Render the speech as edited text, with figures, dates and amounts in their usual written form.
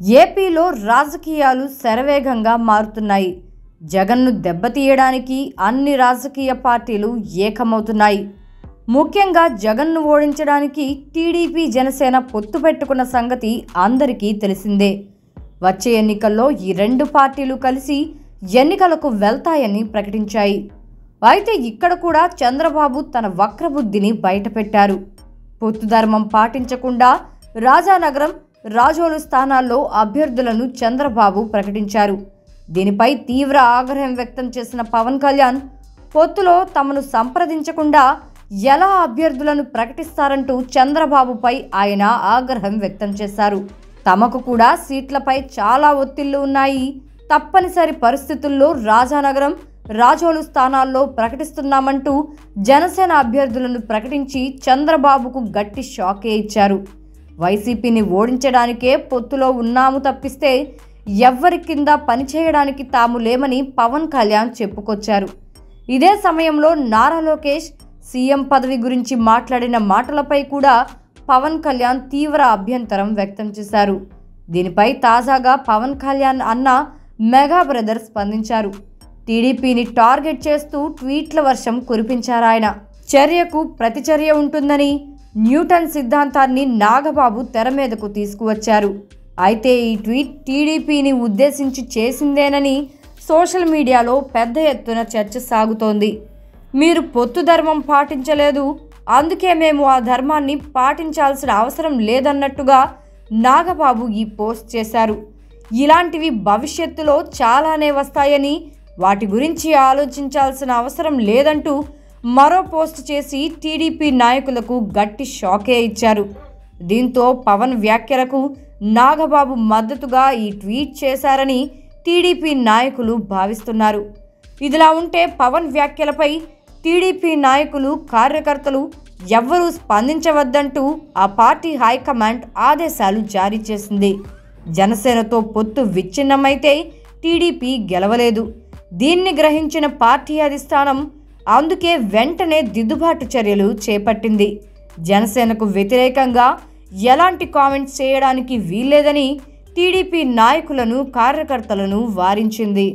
ఏపీలో రాజకీయాలు శరవేగంగా మారుతున్నాయి. జగన్ను దెబ్బతీయడానికి అన్ని రాజకీయ పార్టీలు ఏకమవుతున్నాయి. ముఖ్యంగా జగన్ను ఓడించడానికి టీడీపీ జనసేన పొత్తు పెట్టుకున్న సంగతి అందరికీ తెలిసిందే. వచ్చే ఎన్నికల్లో ఈ రెండు పార్టీలు కలిసి ఎన్నికలకు వెళ్తాయని ప్రకటించాయి. అయితే ఇక్కడ కూడా చంద్రబాబు తన వక్రబుద్ధిని బయటపెట్టారు. పొత్తు ధర్మం పాటించకుండా రాజానగరం, రాజోలు స్థానాల్లో అభ్యర్థులను చంద్రబాబు ప్రకటించారు. దీనిపై తీవ్ర ఆగ్రహం వ్యక్తం చేసిన పవన్ కళ్యాణ్ పొత్తులో తమను సంప్రదించకుండా ఎలా అభ్యర్థులను ప్రకటిస్తారంటూ చంద్రబాబుపై ఆయన ఆగ్రహం వ్యక్తం చేశారు. తమకు కూడా సీట్లపై చాలా ఒత్తిళ్లు ఉన్నాయి, తప్పనిసరి పరిస్థితుల్లో రాజానగరం, రాజోలు స్థానాల్లో ప్రకటిస్తున్నామంటూ జనసేన అభ్యర్థులను ప్రకటించి చంద్రబాబుకు గట్టి షాకే ఇచ్చారు. వైసీపీని ఓడించడానికే పొత్తులో ఉన్నాము తప్పిస్తే ఎవ్వరి కింద పనిచేయడానికి తాము లేమని పవన్ కళ్యాణ్ చెప్పుకొచ్చారు. ఇదే సమయంలో నారా లోకేష్ సీఎం పదవి గురించి మాట్లాడిన మాటలపై కూడా పవన్ కళ్యాణ్ తీవ్ర అభ్యంతరం వ్యక్తం చేశారు. దీనిపై తాజాగా పవన్ కళ్యాణ్ అన్న మెగా బ్రదర్ స్పందించారు. టీడీపీని టార్గెట్ చేస్తూ ట్వీట్ల వర్షం కురిపించారాయన. చర్యకు ప్రతిచర్య ఉంటుందని న్యూటన్ సిద్ధాంతాన్ని నాగబాబు తెర మీదకు తీసుకువచ్చారు. అయితే ఈ ట్వీట్ టీడీపీని ఉద్దేశించి చేసిందేనని సోషల్ మీడియాలో పెద్ద ఎత్తున చర్చ సాగుతోంది. మీరు పొత్తు ధర్మం పాటించలేదు, అందుకే మేము ఆ ధర్మాన్ని పాటించాల్సిన అవసరం లేదన్నట్టుగా నాగబాబు ఈ పోస్ట్ చేశారు. ఇలాంటివి భవిష్యత్తులో చాలానే వస్తాయని, వాటి గురించి ఆలోచించాల్సిన అవసరం లేదంటూ మరో పోస్ట్ చేసి టీడీపీ నాయకులకు గట్టి షాకే ఇచ్చారు. దీంతో పవన్ వ్యాఖ్యలకు నాగబాబు మద్దతుగా ఈ ట్వీట్ చేశారని టీడీపీ నాయకులు భావిస్తున్నారు. ఇదిలా ఉంటే పవన్ వ్యాఖ్యలపై టీడీపీ నాయకులు, కార్యకర్తలు ఎవ్వరూ స్పందించవద్దంటూ ఆ పార్టీ హైకమాండ్ ఆదేశాలు జారీ చేసింది. జనసేనతో పొత్తు విచ్ఛిన్నమైతే టీడీపీ గెలవలేదు. దీన్ని గ్రహించిన పార్టీ అధిష్టానం అందుకే వెంటనే దిద్దుబాటు చర్యలు చేపట్టింది. జనసేనకు వ్యతిరేకంగా ఎలాంటి కామెంట్స్ చేయడానికి వీల్లేదని టీడీపీ నాయకులను, కార్యకర్తలను వారించింది.